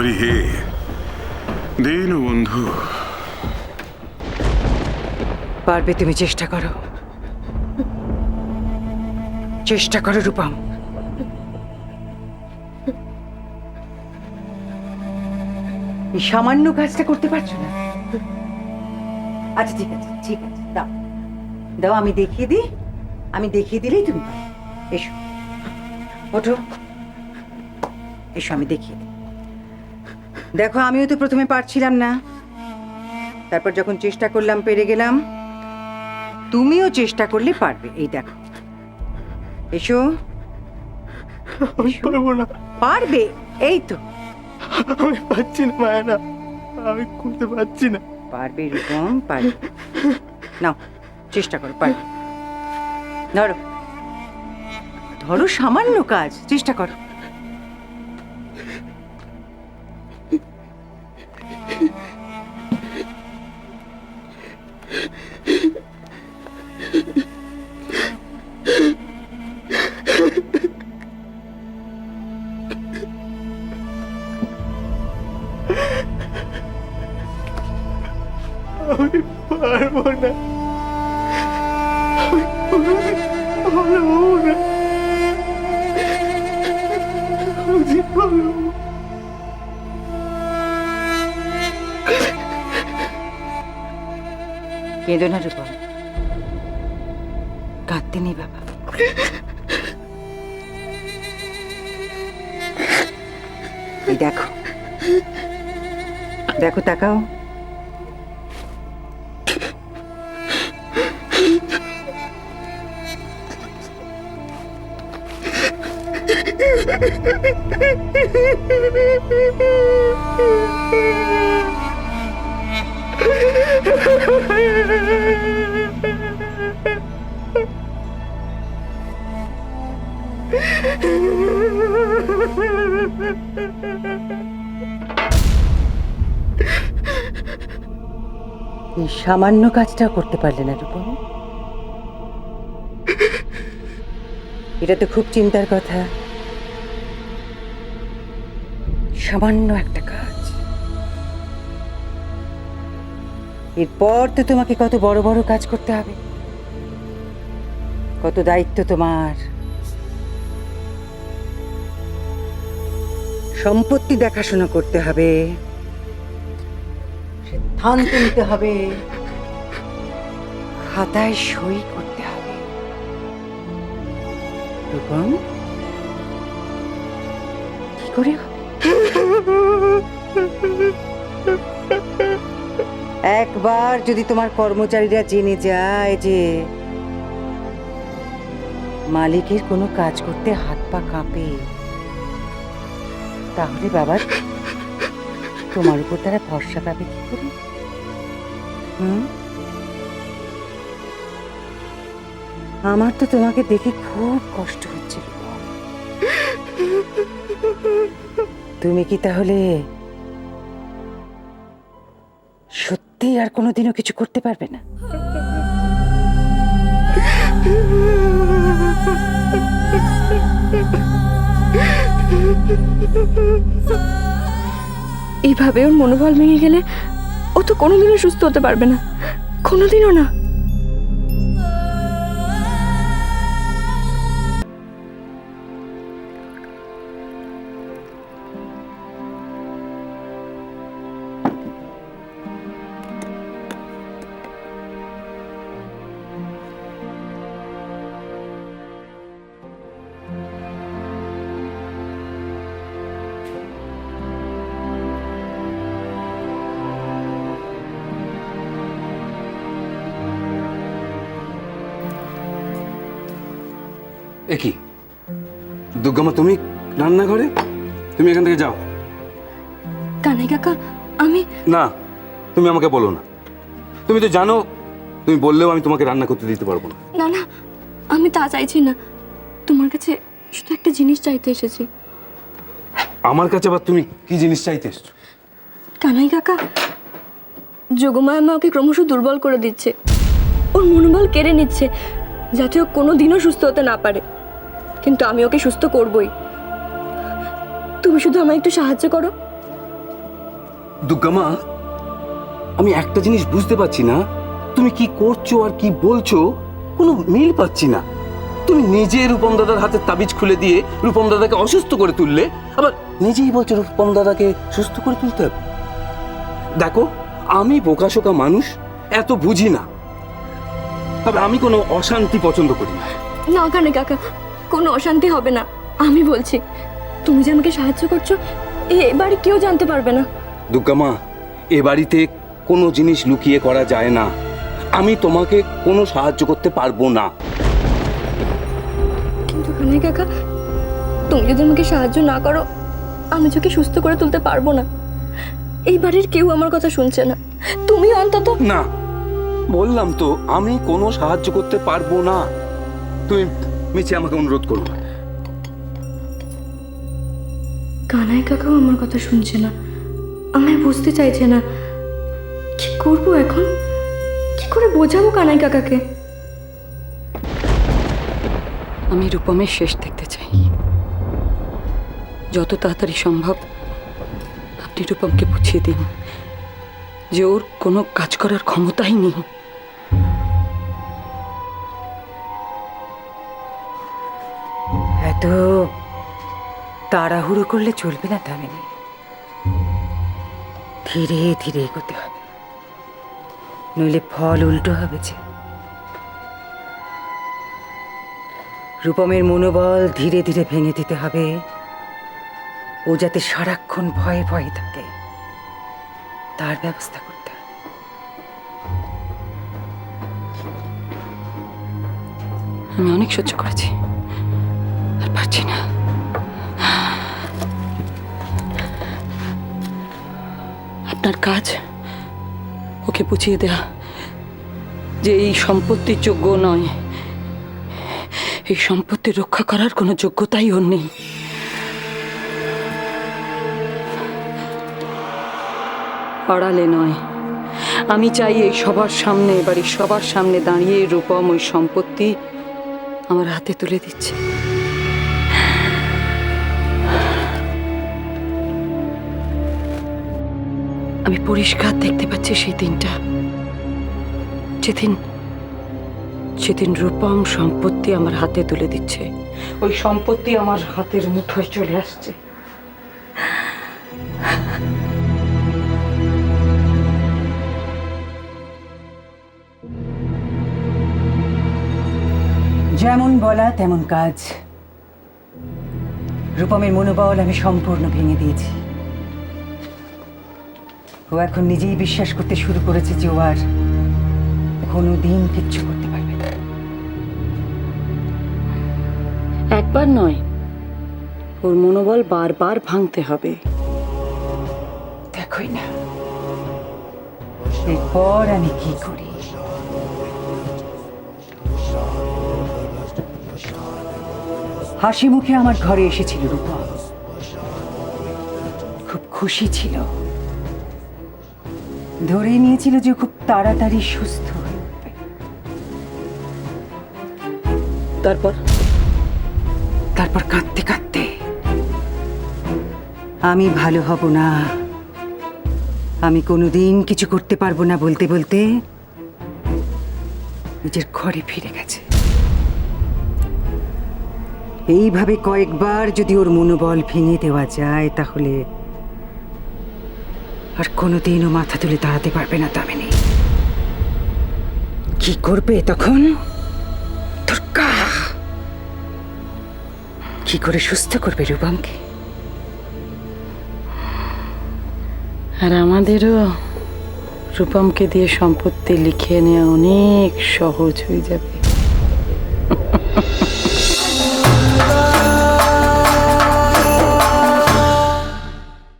হরি হে দীন বন্ধু। পারবে, তুমি চেষ্টা করো, চেষ্টা করো রূপম। এই সামান্য কাজটা করতে পারছো না? আচ্ছা ঠিক আছে, ঠিক আছে, দাও দাও, আমি দেখিয়ে দিই, আমি দেখিয়ে দিলেই তুমি পারবে। এসো, ওঠো, এসো, আমি দেখিয়ে দিই। দেখো, আমিও তো প্রথমে পারছিলাম না, তারপর যখন চেষ্টা করলাম পেরে গেলাম। তুমিও চেষ্টা করলে পারবে, এই দেখো। এসো, আমি পারবো না, পারবে, এই তো। আমি পারছি না মায়ানা, আমি করতে পারছি না। পারবে রূপম, পারবে। নাও, চেষ্টা করো, পারবে। ধরো ধরো, সামান্য কাজ, চেষ্টা করো। আমি পারবো না, আমি পারবো না, আমি পারবো না। কেঁদো না রূপম, কাঁদতে নেই বাবা। এই দেখো, দেখো, তাকাও। এই সামান্য কাজটা করতে পারলে না রূপম? এটা তো খুব চিন্তার কথা। সামান্য একটা কাজ, এরপর তো তোমাকে কত বড় বড় কাজ করতে হবে, কত দায়িত্ব তোমার। সম্পত্তি দেখাশোনা করতে হবে, সিদ্ধান্ত নিতে হবে, খাতায় সই করতে হবে। রূপম, কি করে হবে? একবার যদি তোমার কর্মচারীরা জেনে যায় যে মালিকের কোনো কাজ করতে হাত পা কাঁপে, তাহলে বাবা তোমার উপর তারা ভরসা পাবে কি করে? আমার তো তোমাকে দেখে খুব কষ্ট হচ্ছে। তুমি কি তাহলে সত্যি আর কোনোদিনও কিছু করতে পারবে না? এইভাবে ওর মনোবল ভেঙে গেলে ও তো কোনোদিনও সুস্থ হতে পারবে না, কোনোদিনও না। একই দুর্গামা, তুমি রান্নাঘরে? তুমি এখান থেকে যাও। কানাই কাকা, আমি না, তুমি আমাকে বলো না। তুমি তো জানো, তুমি বললেও আমি তোমাকে রান্না করতে দিতে পারবো না। না না, আমি তা চাইছি না, তোমার কাছে শুধু একটা জিনিস চাইতে এসেছি। আমার কাছে আবার তুমি কি জিনিস চাইতে এসছো? কানাই কাকা, যোগমায়া মা ওকে ক্রমশ দুর্বল করে দিচ্ছে, ওর মনোবল কেড়ে নিচ্ছে, যাতে ও কোনোদিনও সুস্থ হতে না পারে। কিন্তু আমি ওকে সুস্থ করবই, তুমি শুধু আমায় একটু সাহায্য করো। দুর্গামা, আমি একটা জিনিস বুঝতে পারছি না, তুমি কি করছো আর কি বলছো কোনো মিল পাচ্ছি না। তুমি নিজে রূপম দাদার হাতে তাবিজ খুলে দিয়ে রূপম দাদাকে অসুস্থ করে তুললে, আবার নিজেই বলছো রূপম দাদাকে সুস্থ করে তুলতে হবে। দেখো, আমি বোকাশোকা মানুষ, এত বুঝি না, তবে আমি কোনো অশান্তি পছন্দ করি না। না কানাই কাকা, কোনো অশান্তি হবে না। আমি বলছি, তুমি যে আমাকে সাহায্য করছো এ বাড়ি কেউ জানতে পারবে না। দুর্গামা, এ বাড়িতে কোনো জিনিস লুকিয়ে করা যায় না। আমি তোমাকে কোনো সাহায্য করতে পারবো না। কিন্তু কানাই কাকা, তুমি যদি আমাকে সাহায্য না করো আমি তোকে সুস্থ করে তুলতে পারবো না। এই বাড়ির কেউ আমার কথা শুনছে না, তুমি অন্তত। না, বললাম তো আমি কোনো সাহায্য করতে পারবো না। তুমি মিছে আমাকে অনুরোধ করো না। কানাই কাকাও আমার কথা শুনছে না, আমায় বুঝতে চাইছে না। কি করব এখন? কি করে বোঝাবো কানাই কাকাকে? আমি রূপমের শেষ দেখতে চাই। যত তাড়াতাড়ি সম্ভব আপনি রূপমকে বুঝিয়ে দিন যে ওর কোনো কাজ করার ক্ষমতাই নেই। এত তাড়াহুড়ো করলে চলবে না দামিনী, ধীরে ধীরে এগোতে হবে, নইলে ফল উল্টো হবে যে। রূপমের মনোবল ধীরে ধীরে ভেঙে দিতে হবে, ও যাতে সারাক্ষণ ভয়ে ভয়ে থাকে তার ব্যবস্থা করতে হবে। আমি অনেক সহ্য করেছি, আর পারছি না। আপনার কাজ ওকে বুঝিয়ে দেয়া যে এই সম্পত্তির যোগ্য নয়, এই সম্পত্তি রক্ষা করার কোনো যোগ্যতাই ওর নেই। আড়ালে নয়, আমি চাই এই সবার সামনে, বাড়ির সবার সামনে দাঁড়িয়ে রূপম ওই সম্পত্তি আমার হাতে তুলে দিচ্ছে। আমি পরিষ্কার দেখতে পাচ্ছি সেই দিনটা, যেদিন রূপম সম্পত্তি আমার হাতে তুলে দিচ্ছে, ওই সম্পত্তি আমার হাতের মুঠোয় চলে আসছে। যেমন বলা তেমন কাজ। রূপমের মনোবল আমি সম্পূর্ণ ভেঙে দিয়েছি। ও এখন নিজেই বিশ্বাস করতে শুরু করেছে যে ও আর কোনোদিন কিচ্ছু করতে পারবে না। একবার নয়, ওর মনোবল বারবার ভাঙতে হবে। দেখোই না এরপর আমি কি করি। হাসি মুখে আমার ঘরে এসেছিল রূপম, খুব খুশি ছিল, ধরে নিয়েছিল যে খুব তাড়াতাড়ি সুস্থ হয়ে উঠবে। তারপর কাঁদতে কাঁদতে আমি ভালো হব না, আমি কোনোদিন কিছু করতে পারবো না বলতে বলতে নিজের ঘরে ফিরে গেছে। এইভাবে কয়েকবার যদি ওর মনোবল ভেঙে দেওয়া যায় তাহলে আর কোনোদিনও মাথা তুলে দাঁড়াতে পারবে না দামিনী। কি করবে তখন? দুর্গা কি করে সুস্থ করবে রূপমকে? আর আমাদেরও রূপমকে দিয়ে সম্পত্তি লিখিয়ে নেওয়া অনেক সহজ হয়ে যাবে।